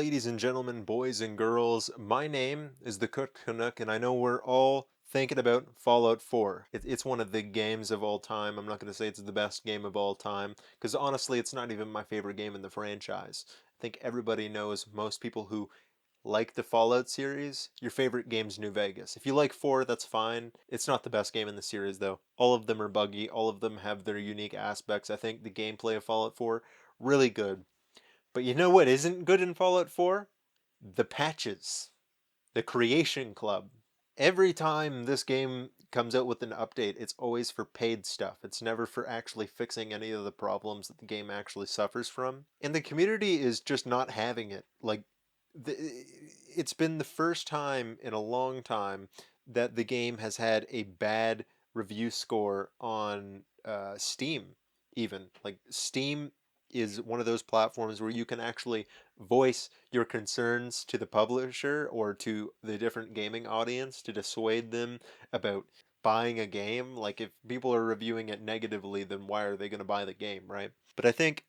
ladies and gentlemen, boys and girls. My name is the Cook Canuck, and I know we're all thinking about Fallout 4. It's one of the games of all time. I'm not going to say it's the best game of all time, because honestly, it's not even my favorite game in the franchise. I think everybody knows, most people who like the Fallout series, your favorite game's New Vegas. If you like 4, that's fine. It's not the best game in the series, though. All of them are buggy, all of them have their unique aspects. I think the gameplay of Fallout 4, really good. But you know what isn't good in Fallout 4? The patches. The Creation Club. Every time this game comes out with an update, it's always for paid stuff. It's never for actually fixing any of the problems that the game actually suffers from. And the community is just not having it. The, it's been the first time in a long time that the game has had a bad review score on Steam, even. Like, Steam is one of those platforms where you can actually voice your concerns to the publisher or to the different gaming audience to dissuade them about buying a game. Like, if people are reviewing it negatively, then why are they going to buy the game, right? But I think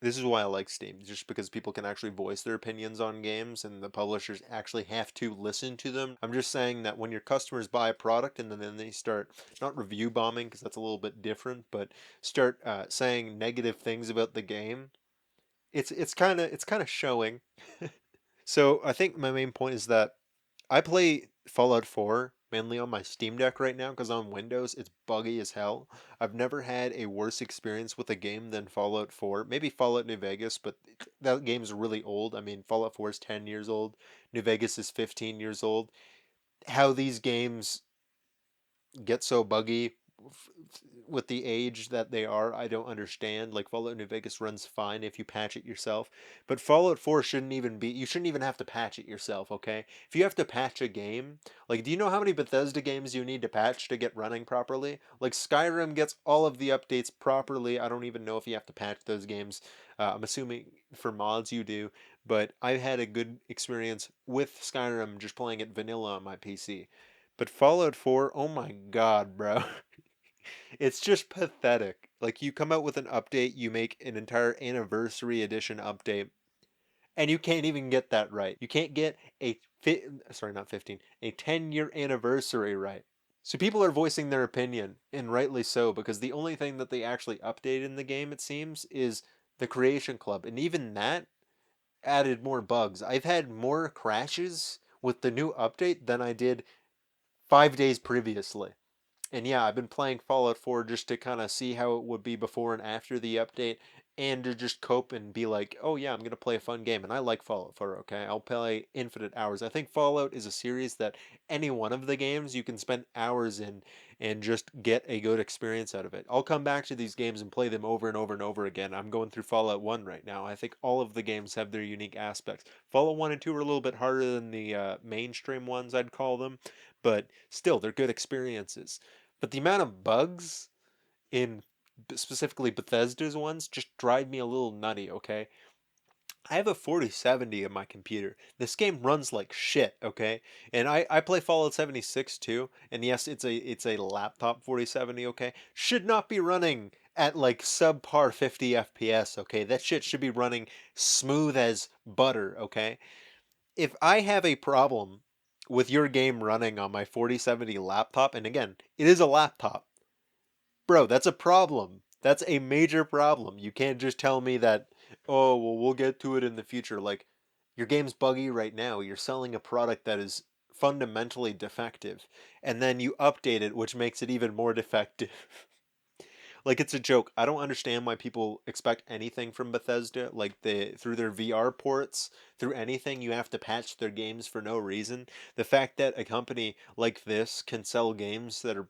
this is why I like Steam, just because people can actually voice their opinions on games and the publishers actually have to listen to them. I'm just saying that when your customers buy a product and then they start, not review bombing, because that's a little bit different, but start saying negative things about the game, it's kind of showing. So I think my main point is that I play Fallout 4 mainly on my Steam Deck right now because on Windows it's buggy as hell. I've never had a worse experience with a game than Fallout 4. Maybe Fallout New Vegas, but that game's really old. I mean, Fallout 4 is 10 years old. New Vegas is 15 years old. How these games get so buggy with the age that they are, I don't understand. Like, Fallout New Vegas runs fine if you patch it yourself, but Fallout 4 shouldn't even be, you shouldn't even have to patch it yourself, okay? If you have to patch a game, like, do you know how many Bethesda games you need to patch to get running properly? Like, Skyrim gets all of the updates properly. I don't even know if you have to patch those games. I'm assuming for mods you do, but I had a good experience with Skyrim just playing it vanilla on my PC. But Fallout 4, oh my god, bro. It's just pathetic. Like, you come out with an update, you make an entire anniversary edition update, and you can't even get that right. You can't get sorry, not 15, a 10-year anniversary right. So people are voicing their opinion, and rightly so, because the only thing that they actually update in the game, it seems, is the Creation Club. And even that added more bugs. I've had more crashes with the new update than I did 5 days previously. And yeah, I've been playing Fallout 4 just to kind of see how it would be before and after the update, and to just cope and be like, oh yeah, I'm going to play a fun game. And I like Fallout 4, okay? I'll play infinite hours. I think Fallout is a series that any one of the games you can spend hours in and just get a good experience out of it. I'll come back to these games and play them over and over and over again. I'm going through Fallout 1 right now. I think all of the games have their unique aspects. Fallout 1 and 2 are a little bit harder than the mainstream ones, I'd call them, but still, they're good experiences. But the amount of bugs in specifically Bethesda's ones just drive me a little nutty, okay? I have a 4070 in my computer. This game runs like shit, okay? And I play Fallout 76 too. And yes, it's a laptop 4070, okay? Should not be running at like subpar 50 FPS, okay? That shit should be running smooth as butter, okay? If I have a problem with your game running on my 4070 laptop, and again, it is a laptop, bro, that's a problem. That's a major problem. You can't just tell me that, oh, well, we'll get to it in the future. Like, your game's buggy right now. You're selling a product that is fundamentally defective, and then you update it, which makes it even more defective. Like, it's a joke. I don't understand why people expect anything from Bethesda. Like, through their VR ports, through anything, you have to patch their games for no reason. The fact that a company like this can sell games that are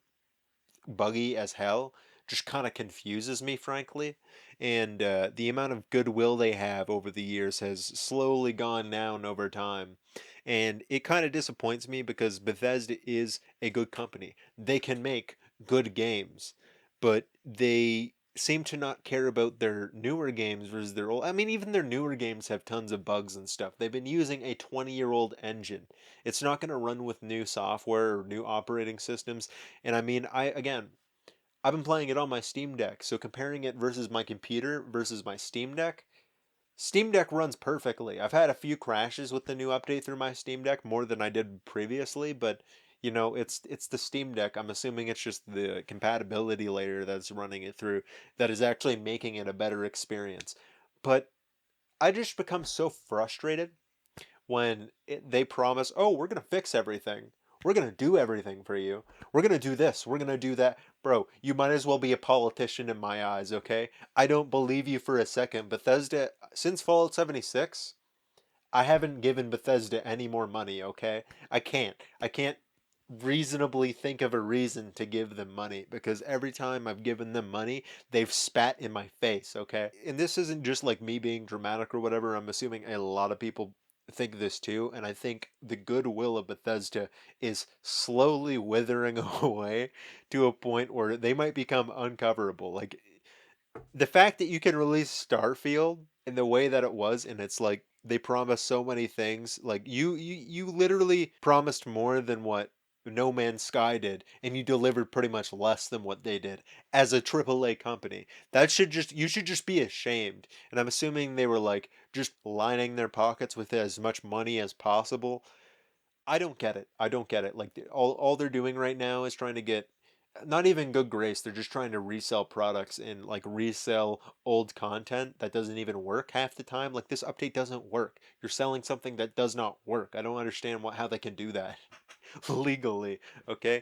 buggy as hell just kind of confuses me, frankly. And the amount of goodwill they have over the years has slowly gone down over time. And it kind of disappoints me because Bethesda is a good company. They can make good games, but they seem to not care about their newer games versus their old. I mean, even their newer games have tons of bugs and stuff. They've been using a 20-year-old engine. It's not going to run with new software or new operating systems. And I mean, I've been playing it on my Steam Deck, so comparing it versus my computer versus my Steam Deck, Steam Deck runs perfectly. I've had a few crashes with the new update through my Steam Deck, more than I did previously, but it's the Steam Deck. I'm assuming it's just the compatibility layer that's running it through that is actually making it a better experience. But I just become so frustrated when they promise, "Oh, we're going to fix everything. We're going to do everything for you. We're going to do this. We're going to do that." Bro, you might as well be a politician in my eyes, okay? I don't believe you for a second. Bethesda, since Fallout 76, I haven't given Bethesda any more money, okay? I can't. I can't reasonably think of a reason to give them money because every time I've given them money, they've spat in my face, okay? And this isn't just like me being dramatic or whatever. I'm assuming a lot of people think this too, and I think the goodwill of Bethesda is slowly withering away to a point where they might become uncoverable. Like the fact that you can release Starfield in the way that it was, and it's like they promised so many things. Like you literally promised more than what No Man's Sky did, and you delivered pretty much less than what they did as a AAA company. That should just you should just be ashamed. And I'm assuming they were like just lining their pockets with as much money as possible. I don't get it. I don't get it. Like all they're doing right now is trying to get not even good grace. They're just trying to resell products and like resell old content that doesn't even work half the time. Like this update doesn't work. You're selling something that does not work. I don't understand how they can do that legally. Okay,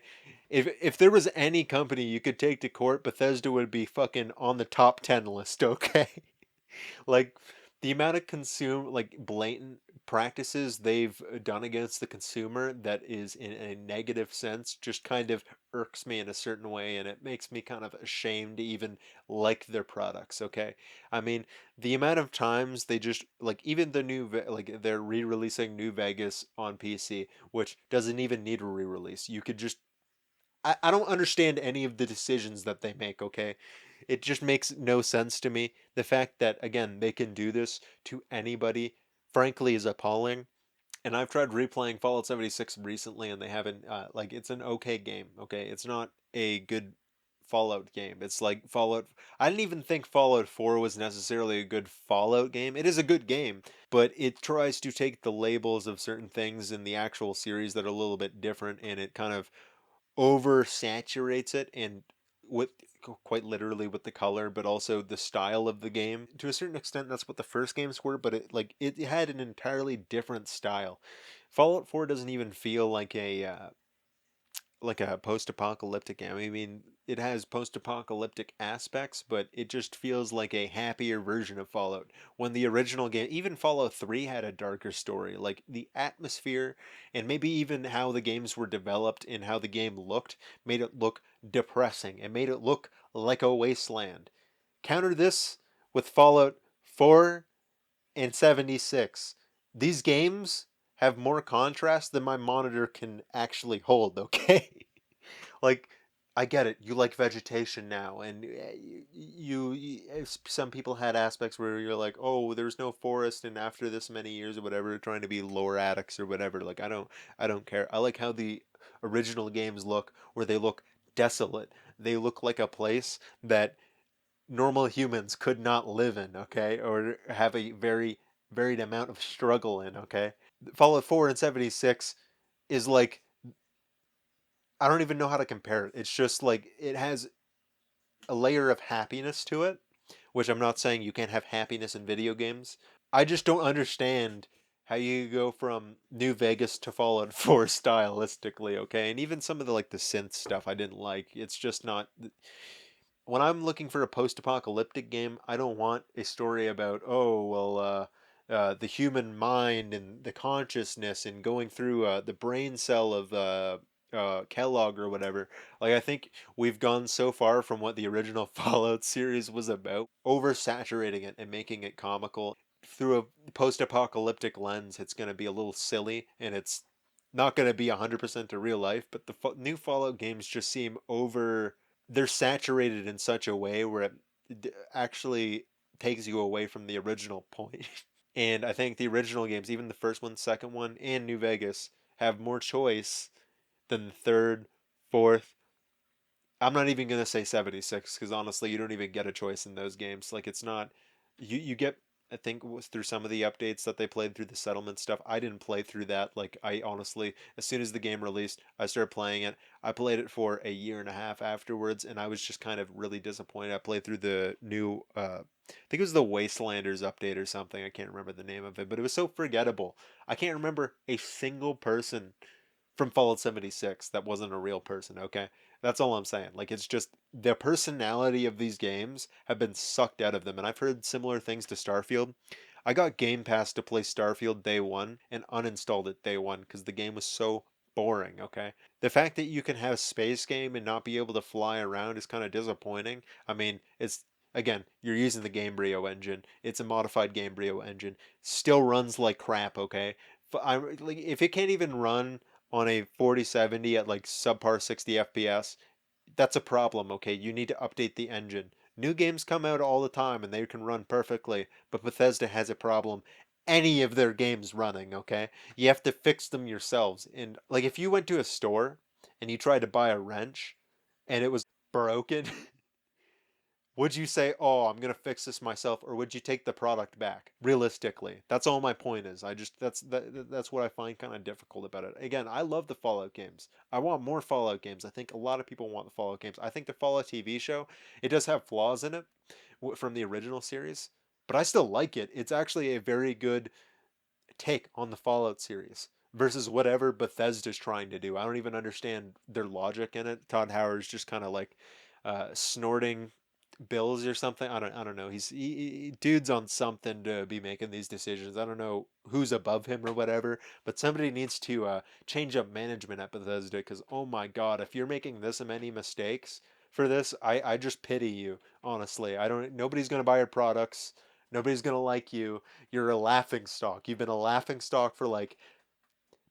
if there was any company you could take to court, Bethesda would be fucking on the top 10 list. Okay. Like the amount of consume like blatant practices they've done against the consumer that is in a negative sense just kind of irks me in a certain way, and it makes me kind of ashamed to even like their products. Okay, I mean the amount of times they just like even the like they're re-releasing New Vegas on PC, which doesn't even need a re-release. You could just I don't understand any of the decisions that they make, okay? It just makes no sense to me. The fact that, again, they can do this to anybody, frankly, is appalling. And I've tried replaying Fallout 76 recently, and they haven't, like, it's an okay game, okay? It's not a good Fallout game. It's like Fallout. I didn't even think Fallout 4 was necessarily a good Fallout game. It is a good game, but it tries to take the labels of certain things in the actual series that are a little bit different, and it kind of oversaturates it and with quite literally with the color but also the style of the game to a certain extent. That's what the first games were, but it had an entirely different style. Fallout 4 doesn't even feel like a post-apocalyptic game. I mean, it has post-apocalyptic aspects, but it just feels like a happier version of Fallout. When the original game, even Fallout 3 had a darker story. Like the atmosphere and maybe even how the games were developed and how the game looked made it look depressing. It made it look like a wasteland. Counter this with Fallout 4 and 76. These games have more contrast than my monitor can actually hold, okay? Like I get it. You like vegetation now, and some people had aspects where you're like, oh, there's no forest, and after this many years or whatever, trying to be lore addicts or whatever. Like I don't care. I like how the original games look, where they look desolate. They look like a place that normal humans could not live in, okay, or have a very varied amount of struggle in, okay. Fallout 4 and 76 is like I don't even know how to compare it. It's just like it has a layer of happiness to it, which I'm not saying you can't have happiness in video games. I just don't understand how you go from New Vegas to Fallout 4 stylistically, okay? And even some of the like the synth stuff I didn't like. It's just not when I'm looking for a post-apocalyptic game, I don't want a story about the human mind and the consciousness and going through the brain cell of Kellogg or whatever. Like I think we've gone so far from what the original Fallout series was about, oversaturating it and making it comical through a post-apocalyptic lens. It's going to be a little silly, and it's not going to be 100% to real life. But the new Fallout games just seem over they're saturated in such a way where it actually takes you away from the original point. And I think the original games, even the first one, second one, and New Vegas, have more choice than the third, fourth. I'm not even gonna say 76 because honestly, you don't even get a choice in those games. Like it's not, you get I think it was through some of the updates that they played through the settlement stuff. I didn't play through that. Like, I honestly, as soon as the game released, I started playing it. I played it for a year and a half afterwards, and I was just kind of really disappointed. I played through the new, I think it was the Wastelanders update or something. I can't remember the name of it, but it was so forgettable. I can't remember a single person from Fallout 76 that wasn't a real person, okay? That's all I'm saying. Like, it's just the personality of these games have been sucked out of them. And I've heard similar things to Starfield. I got Game Pass to play Starfield day one and uninstalled it day one because the game was so boring, okay? The fact that you can have space game and not be able to fly around is kind of disappointing. I mean, it's again, you're using the Gamebryo engine. It's a modified Gamebryo engine. Still runs like crap, okay? Like, if it can't even run on a 4070 at like subpar 60 FPS, that's a problem, okay? You need to update the engine. New games come out all the time and they can run perfectly, but Bethesda has a problem any of their games running, okay? You have to fix them yourselves. And like if you went to a store and you tried to buy a wrench and it was broken, would you say, "Oh, I'm gonna fix this myself," or would you take the product back? Realistically, that's all my point is. That's what I find kind of difficult about it. Again, I love the Fallout games. I want more Fallout games. I think a lot of people want the Fallout games. I think the Fallout TV show, it does have flaws in it from the original series, but I still like it. It's actually a very good take on the Fallout series versus whatever Bethesda's trying to do. I don't even understand their logic in it. Todd Howard's just kind of like snorting bills or something. I don't know. Dude's on something to be making these decisions. I don't know who's above him or whatever, but somebody needs to change up management at Bethesda because oh my god, if you're making this many mistakes for this, I just pity you. Honestly, I don't. Nobody's gonna buy your products. Nobody's gonna like you. You're a laughing stock. You've been a laughing stock for like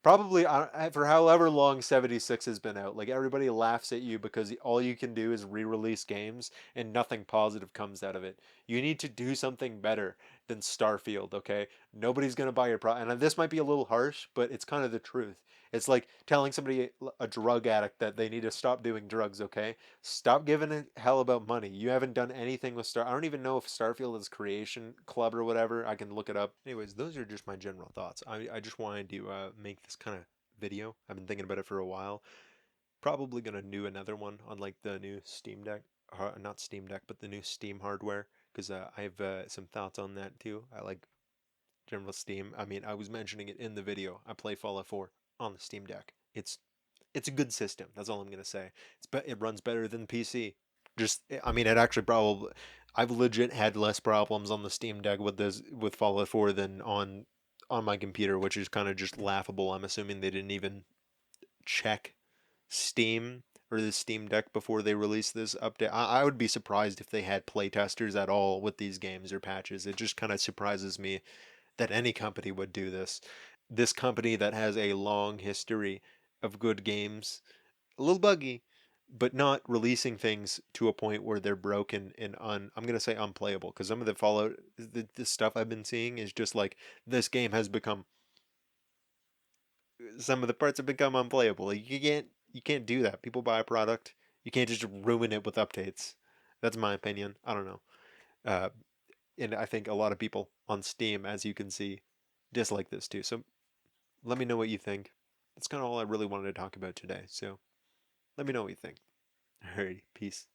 probably for however long 76 has been out. Like everybody laughs at you because all you can do is re-release games and nothing positive comes out of it. You need to do something better than Starfield, okay? Nobody's going to buy your product. And this might be a little harsh, but it's kind of the truth. It's like telling somebody, a drug addict, that they need to stop doing drugs, okay? Stop giving a hell about money. You haven't done anything with Star. I don't even know if Starfield is Creation Club or whatever. I can look it up. Anyways, those are just my general thoughts. I just wanted to make this kind of video. I've been thinking about it for a while. Probably gonna do another one on like the new Steam Deck, not Steam Deck, but the new Steam hardware because I have some thoughts on that too. I like general Steam. I mean, I was mentioning it in the video. I play Fallout 4 on the Steam Deck. It's a good system. That's all I'm gonna say. It runs better than PC. Just I mean, it actually probably I've legit had less problems on the Steam Deck with Fallout 4 than on my computer, which is kind of just laughable. I'm assuming they didn't even check Steam or the Steam Deck before they released this update. I would be surprised if they had playtesters at all with these games or patches. It just kind of surprises me that any company would do this. This company that has a long history of good games, a little buggy, but not releasing things to a point where they're broken and I'm gonna say unplayable because some of the Fallout the stuff I've been seeing is just like this game has become some of the parts have become unplayable. Like you can't do that. People buy a product, you can't just ruin it with updates. That's my opinion. I don't know. Uh, and I think a lot of people on Steam, as you can see, dislike this too. So let me know what you think. That's kind of all I really wanted to talk about today. So let me know what you think. Alright, peace.